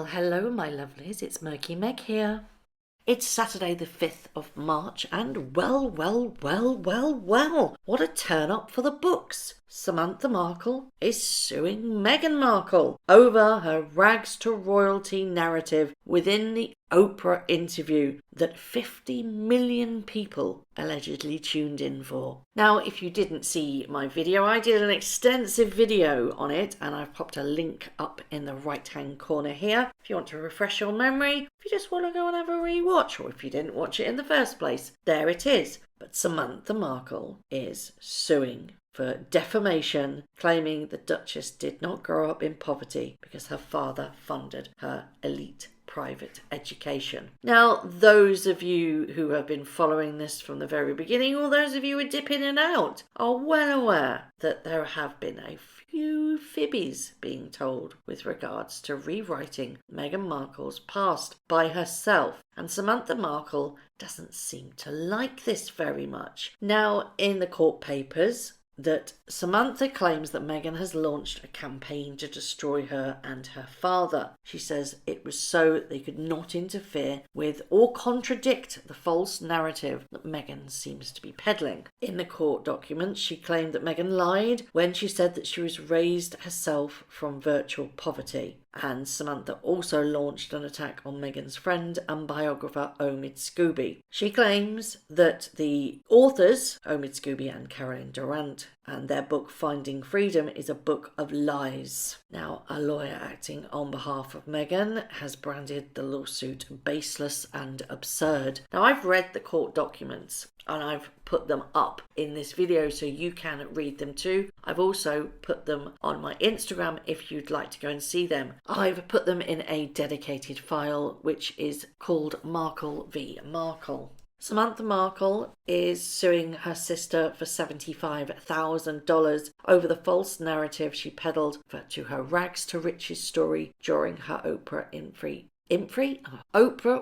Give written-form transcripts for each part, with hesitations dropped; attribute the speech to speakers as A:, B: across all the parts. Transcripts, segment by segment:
A: Well, hello, my lovelies. It's Murky Meg here. It's Saturday the 5th of March, and well, what a turn up for the books. Samantha Markle is suing Meghan Markle over her rags to royalty narrative within the Oprah interview that 50 million people allegedly tuned in for. Now, if you didn't see my video, I did an extensive video on it, and I've popped a link up in the right hand corner here if you want to refresh your memory, if you just want to go and have a rewatch, or if you didn't watch it in the first place. There it is. But Samantha Markle is suing for defamation, claiming the Duchess did not grow up in poverty because her father funded her elite private education. Now, those of you who have been following this from the very beginning, or those of you who dip in and out, are well aware that there have been a few fibbies being told with regards to rewriting Meghan Markle's past by herself, and Samantha Markle doesn't seem to like this very much. Now, in the court papers, that Samantha claims that Meghan has launched a campaign to destroy her and her father. She says it was so they could not interfere with or contradict the false narrative that Meghan seems to be peddling. In the court documents, she claimed that Meghan lied when she said that she was raised herself from virtual poverty. And Samantha also launched an attack on Meghan's friend and biographer Omid Scobie. She claims that the authors, Omid Scobie and Caroline Durant, and their book Finding Freedom is a book of lies. Now, a lawyer acting on behalf of Meghan has branded the lawsuit baseless and absurd. Now, I've read the court documents and I've put them up in this video so you can read them too. I've also put them on my Instagram if you'd like to go and see them. I've put them in a dedicated file which is called Markle v. Markle. Samantha Markle is suing her sister for $75,000 over the false narrative she peddled to her rags to riches story during her Oprah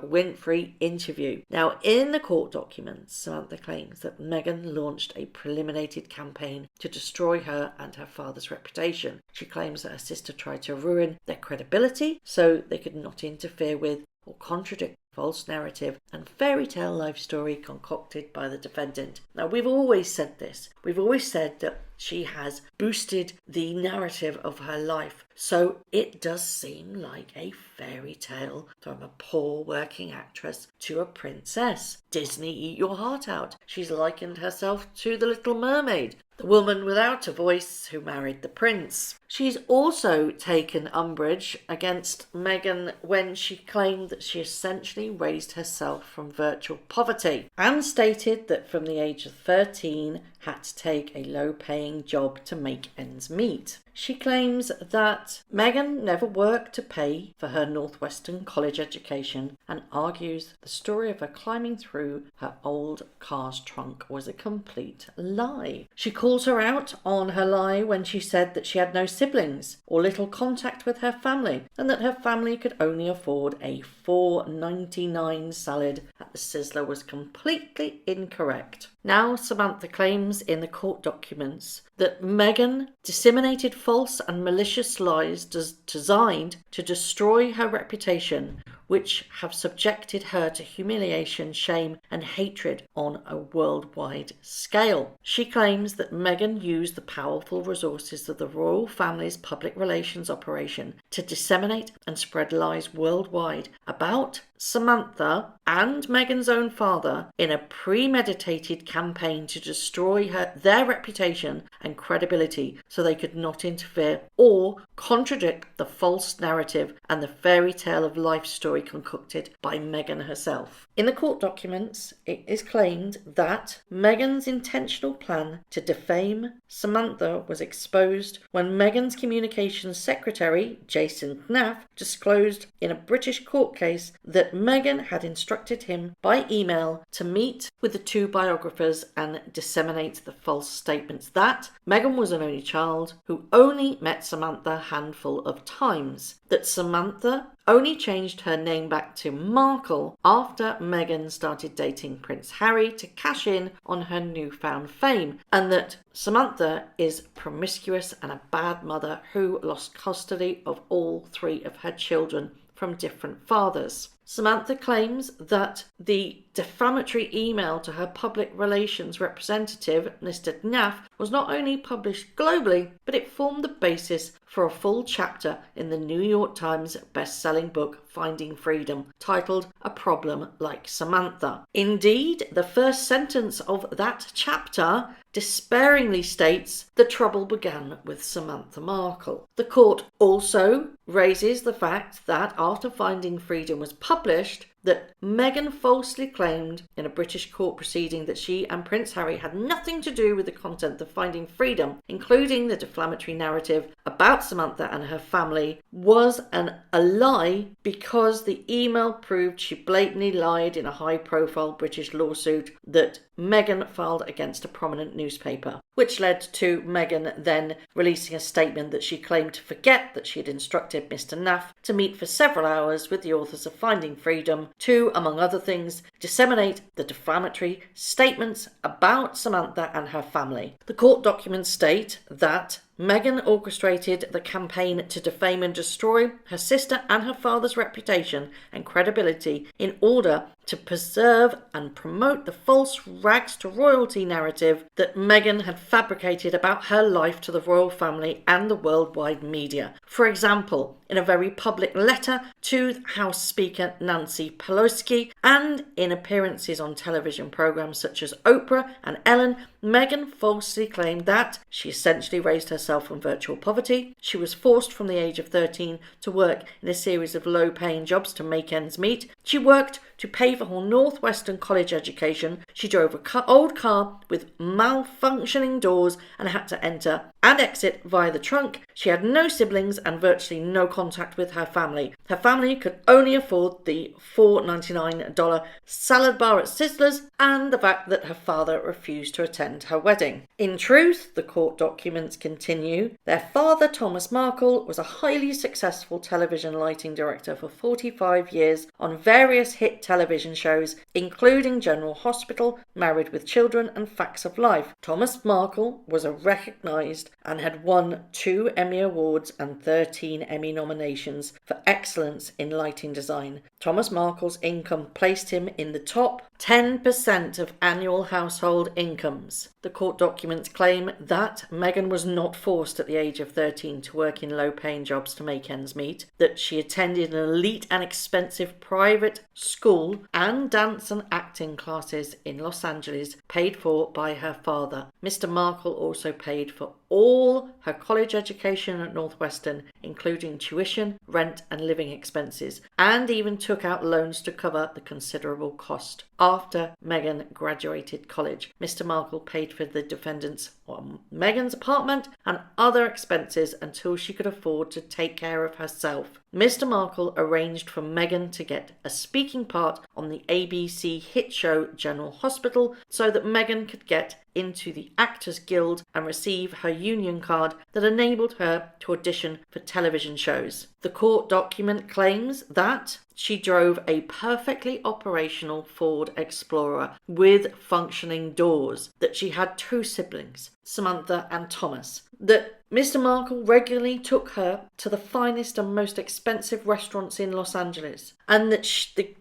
A: Winfrey interview. Now, in the court documents, Samantha claims that Meghan launched a premeditated campaign to destroy her and her father's reputation. She claims that her sister tried to ruin their credibility so they could not interfere with or contradict false narrative and fairy tale life story concocted by the defendant. Now, we've always said this. We've always said that she has boosted the narrative of her life. So it does seem like a fairy tale from a poor working actress to a princess. Disney, eat your heart out. She's likened herself to the Little Mermaid, the woman without a voice who married the prince. She's also taken umbrage against Meghan when she claimed that she essentially raised herself from virtual poverty and stated that from the age of 13 had to take a low-paying job to make ends meet. She claims that Meghan never worked to pay for her Northwestern college education and argues the story of her climbing through her old car's trunk was a complete lie. She calls her out on her lie when she said that she had no siblings or little contact with her family and that her family could only afford a $4.99 salad at the Sizzler was completely incorrect. Now, Samantha claims in the court documents that Meghan disseminated false and malicious lies designed to destroy her reputation, which have subjected her to humiliation, shame, and hatred on a worldwide scale. She claims that Meghan used the powerful resources of the royal family's public relations operation to disseminate and spread lies worldwide about Samantha and Meghan's own father in a premeditated campaign to destroy their reputation and credibility so they could not interfere or contradict the false narrative and the fairy tale of life story concocted by Meghan herself. In the court documents, it is claimed that Meghan's intentional plan to defame Samantha was exposed when Meghan's communications secretary, Jason Knauf, disclosed in a British court case that Meghan had instructed him by email to meet with the two biographers and disseminate the false statements that Meghan was an only child who only met Samantha a handful of times, that Samantha only changed her name back to Markle after Meghan started dating Prince Harry to cash in on her newfound fame, and that Samantha is promiscuous and a bad mother who lost custody of all three of her children from different fathers. Samantha claims that the defamatory email to her public relations representative, Mr. Knauf, was not only published globally, but it formed the basis for a full chapter in the New York Times best-selling book Finding Freedom, titled A Problem Like Samantha. Indeed, the first sentence of that chapter despairingly states, "The trouble began with Samantha Markle." The court also raises the fact that after Finding Freedom was published, that Meghan falsely claimed in a British court proceeding that she and Prince Harry had nothing to do with the content of Finding Freedom, including the defamatory narrative about Samantha and her family, was a lie because the email proved she blatantly lied in a high-profile British lawsuit that Meghan filed against a prominent newspaper, which led to Meghan then releasing a statement that she claimed to forget that she had instructed Mr. Knauf to meet for several hours with the authors of Finding Freedom to, among other things, disseminate the defamatory statements about Samantha and her family. The court documents state that Meghan orchestrated the campaign to defame and destroy her sister and her father's reputation and credibility in order to preserve and promote the false rags to royalty narrative that Meghan had fabricated about her life to the royal family and the worldwide media. For example, in a very public letter to House Speaker Nancy Pelosi and in appearances on television programs such as Oprah and Ellen, Meghan falsely claimed that she essentially raised herself from virtual poverty. She was forced from the age of 13 to work in a series of low-paying jobs to make ends meet. She worked to pay for her Northwestern college education. She drove an old car with malfunctioning doors and had to enter and exit via the trunk. She had no siblings and virtually no contact with her family. Her family could only afford the $4.99 salad bar at Sizzler's and the fact that her father refused to attend her wedding. In truth, the court documents continue, their father, Thomas Markle, was a highly successful television lighting director for 45 years on various hit television shows, including General Hospital, Married with Children, and Facts of Life. Thomas Markle was a recognised and had won 2 Emmy Awards and 13 Emmy nominations for excellence in lighting design. Thomas Markle's income placed him in the top 10% of annual household incomes. The court documents claim that Meghan was not forced at the age of 13 to work in low-paying jobs to make ends meet, that she attended an elite and expensive private school and dance and acting classes in Los Angeles paid for by her father. Mr. Markle also paid for all her college education at Northwestern, including tuition, rent and living expenses, and even took out loans to cover the considerable cost. After Meghan graduated college, Mr. Markle paid for the defendants on Meghan's apartment and other expenses until she could afford to take care of herself. Mr. Markle arranged for Meghan to get a speaking part on the ABC hit show General Hospital so that Meghan could get into the Actors Guild and receive her union card that enabled her to audition for television shows. The court document claims that she drove a perfectly operational Ford Explorer with functioning doors, that she had 2 siblings, Samantha and Thomas, that Mr. Markle regularly took her to the finest and most expensive restaurants in Los Angeles, and that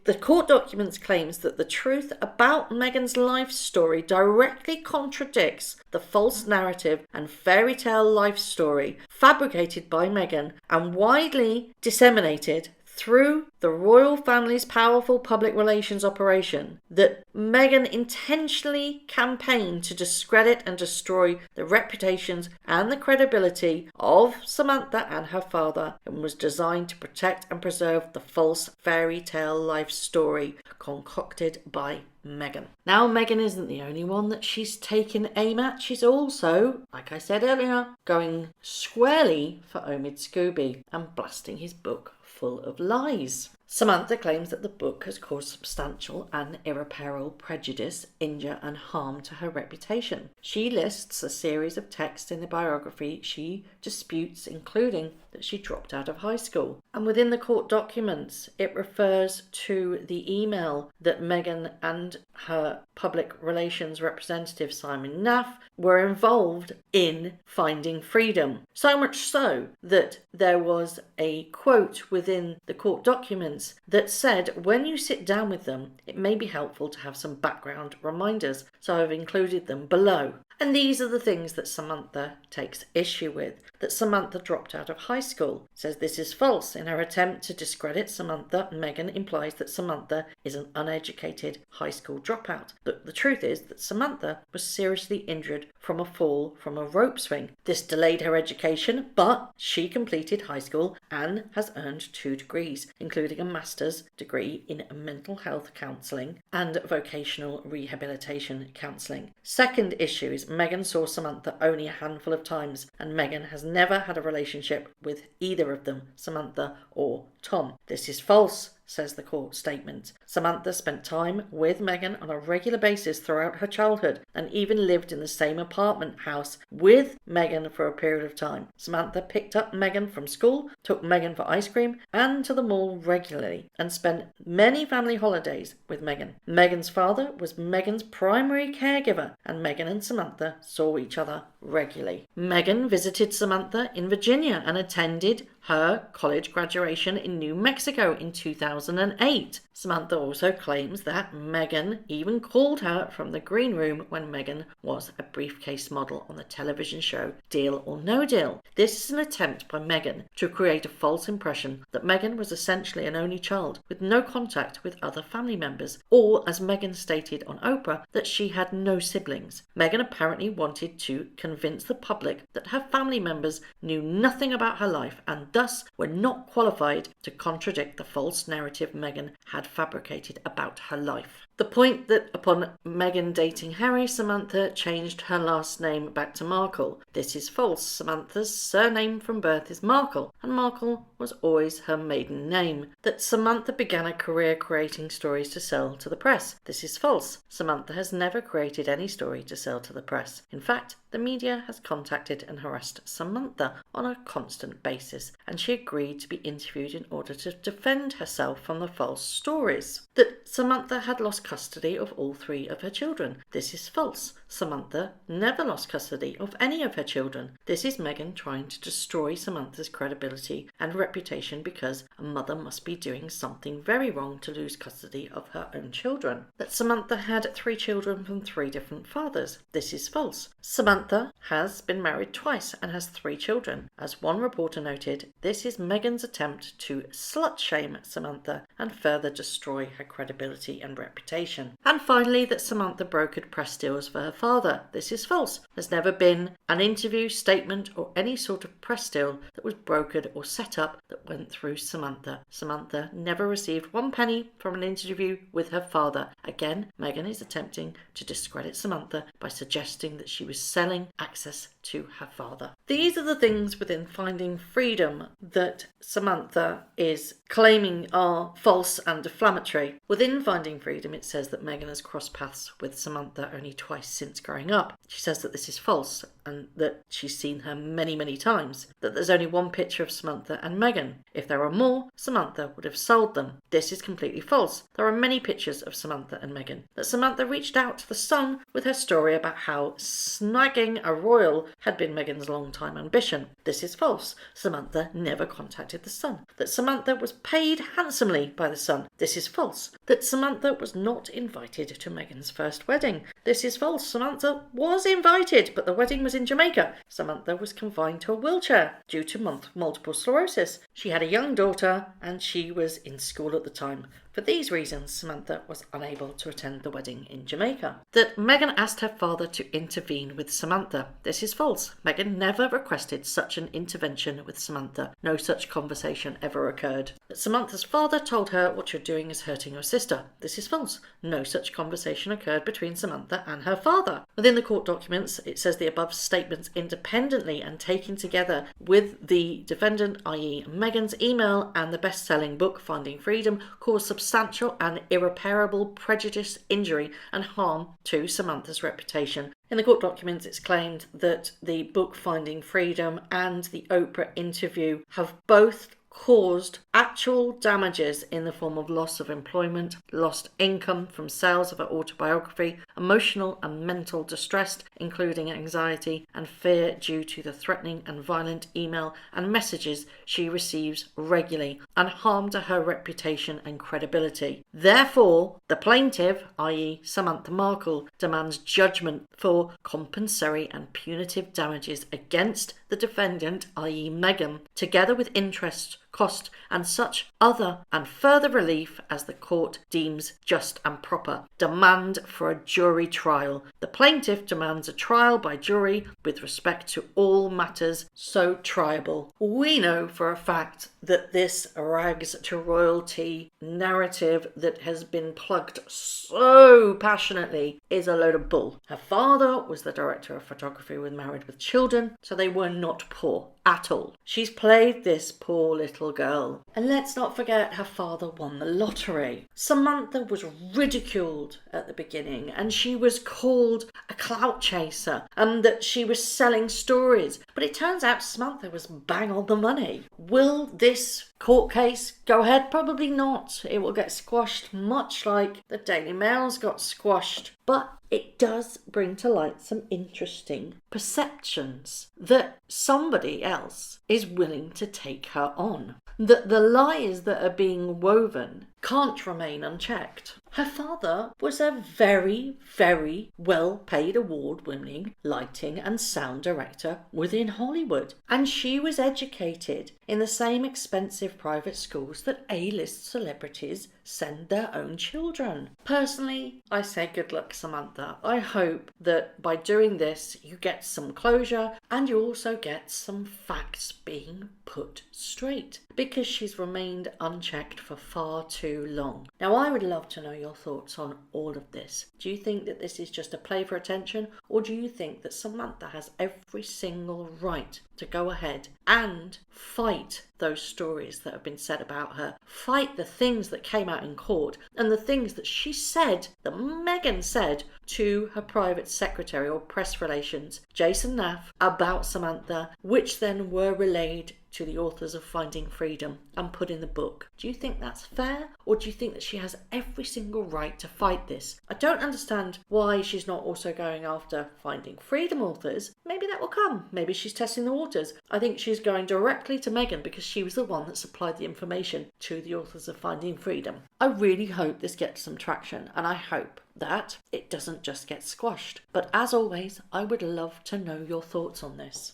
A: the court documents claims that the truth about Meghan's life story directly contradicts the false narrative and fairy tale life story fabricated by Meghan and widely disseminated through the royal family's powerful public relations operation, that Meghan intentionally campaigned to discredit and destroy the reputations and the credibility of Samantha and her father, and was designed to protect and preserve the false fairy tale life story concocted by Meghan. Now, Meghan isn't the only one that she's taken aim at. She's also, like I said earlier, going squarely for Omid Scobie and blasting his book full of lies. Samantha claims that the book has caused substantial and irreparable prejudice, injury and harm to her reputation. She lists a series of texts in the biography she disputes, including that she dropped out of high school. And within the court documents, it refers to the email that Meghan and her public relations representative Simon Knauf were involved in finding freedom. So much so that there was a quote within the court documents that said, when you sit down with them, it may be helpful to have some background reminders. So I've included them below. And these are the things that Samantha takes issue with. That Samantha dropped out of high school. Says this is false. In her attempt to discredit Samantha, Meghan implies that Samantha is an uneducated high school dropout. But the truth is that Samantha was seriously injured from a fall from a rope swing. This delayed her education, but she completed high school and has earned 2 degrees, including a master's degree in mental health counselling and vocational rehabilitation counselling. Second issue is Meghan saw Samantha only a handful of times, and Meghan has never had a relationship with either of them, Samantha or Tom. This is false, says the court statement. Samantha spent time with Meghan on a regular basis throughout her childhood and even lived in the same apartment house with Meghan for a period of time. Samantha picked up Meghan from school, took Meghan for ice cream and to the mall regularly, and spent many family holidays with Meghan. Meghan's father was Meghan's primary caregiver, and Meghan and Samantha saw each other regularly. Meghan visited Samantha in Virginia and attended her college graduation in New Mexico in 2008. Samantha also claims that Meghan even called her from the green room when Meghan was a briefcase model on the television show Deal or No Deal. This is an attempt by Meghan to create a false impression that Meghan was essentially an only child with no contact with other family members, or as Meghan stated on Oprah, that she had no siblings. Meghan apparently wanted to convince the public that her family members knew nothing about her life and thus were not qualified to contradict the false narrative Meghan had fabricated about her life. The point that upon Meghan dating Harry, Samantha changed her last name back to Markle. This is false. Samantha's surname from birth is Markle, and Markle was always her maiden name. That Samantha began a career creating stories to sell to the press. This is false. Samantha has never created any story to sell to the press. In fact, the media has contacted and harassed Samantha on a constant basis, and she agreed to be interviewed in order to defend herself from the false stories. That Samantha had lost custody of all 3 of her children. This is false. Samantha never lost custody of any of her children. This is Meghan trying to destroy Samantha's credibility and reputation because a mother must be doing something very wrong to lose custody of her own children. That Samantha had 3 children from 3 different fathers. This is false. Samantha has been married twice and has 3 children. As one reporter noted, this is Meghan's attempt to slut-shame Samantha and further destroy her credibility and reputation. And finally, that Samantha brokered press deals for her father. This is false. There's never been an interview, statement or any sort of press deal that was brokered or set up that went through Samantha. Samantha never received 1 penny from an interview with her father. Again, Meghan is attempting to discredit Samantha by suggesting that she was selling access to her father. These are the things within Finding Freedom that Samantha is claiming are false and defamatory. Within Finding Freedom, it says that Meghan has crossed paths with Samantha only twice since growing up. She says that this is false and that she's seen her many, many times. That there's only 1 picture of Samantha and Meghan. If there were more, Samantha would have sold them. This is completely false. There are many pictures of Samantha and Meghan. That Samantha reached out to The Sun with her story about how snagging a royal had been Meghan's long-time ambition. This is false. Samantha never contacted The Sun. That Samantha was paid handsomely by The Sun. This is false. That Samantha was not invited to Meghan's first wedding. This is false. Samantha was invited, but the wedding was in Jamaica. Samantha was confined to a wheelchair due to multiple sclerosis. She had a young daughter and she was in school at the time. For these reasons, Samantha was unable to attend the wedding in Jamaica. That Meghan asked her father to intervene with Samantha. This is false. Meghan never requested such an intervention with Samantha. No such conversation ever occurred. That Samantha's father told her what you're doing is hurting your sister. This is false. No such conversation occurred between Samantha and her father. Within the court documents, it says the above statements independently and taken together with the defendant, i.e. Meghan's email and the best-selling book Finding Freedom, caused substantial and irreparable prejudice, injury and harm to Samantha's reputation. In the court documents, it's claimed that the book Finding Freedom and the Oprah interview have both caused actual damages in the form of loss of employment, lost income from sales of her autobiography, emotional and mental distress, including anxiety and fear due to the threatening and violent email and messages she receives regularly, and harm to her reputation and credibility. Therefore, the plaintiff, i.e. Samantha Markle, demands judgment for compensatory and punitive damages against the defendant, i.e. Meghan, together with interest, cost and such other and further relief as the court deems just and proper. Demand for a jury trial. The plaintiff demands a trial by jury with respect to all matters so triable. We know for a fact that this rags to royalty narrative that has been plugged so passionately is a load of bull. Her father was the director of photography with Married with Children, so they were not poor at all. She's played this poor little girl. And let's not forget her father won the lottery. Samantha was ridiculed at the beginning and she was called a clout chaser and that she was selling stories. But it turns out Samantha was bang on the money. Will this court case go ahead? Probably not. It will get squashed much like the Daily Mail's got squashed. But it does bring to light some interesting perceptions that somebody else is willing to take her on. That the lies that are being woven can't remain unchecked. Her father was a very, very well-paid award-winning lighting and sound director within Hollywood. And she was educated in the same expensive private schools that A-list celebrities send their own children. Personally, I say good luck, Samantha. I hope that by doing this, you get some closure and you also get some facts being put straight, because she's remained unchecked for far too long. Now, I would love to know your thoughts on all of this. Do you think that this is just a play for attention, or do you think that Samantha has every single right to go ahead and fight those stories that have been said about her, fight the things that came out in court and the things that she said, that Meghan said to her private secretary or press relations, Jason Knauf, about Samantha, which then were relayed to the authors of Finding Freedom and put in the book? Do you think that's fair, or do you think that she has every single right to fight this? I don't understand why she's not also going after Finding Freedom authors. Maybe that will come. Maybe she's testing the waters. I think she's going directly to Meghan because she was the one that supplied the information to the authors of Finding Freedom. I really hope this gets some traction, and I hope that it doesn't just get squashed. But as always, I would love to know your thoughts on this.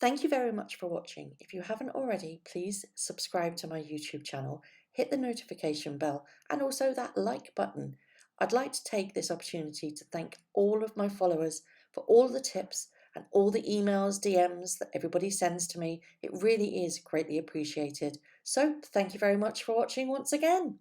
A: Thank you very much for watching. If you haven't already, please subscribe to my YouTube channel, hit the notification bell and also that like button. I'd like to take this opportunity to thank all of my followers for all the tips and all the emails, DMs that everybody sends to me. It really is greatly appreciated. So thank you very much for watching once again.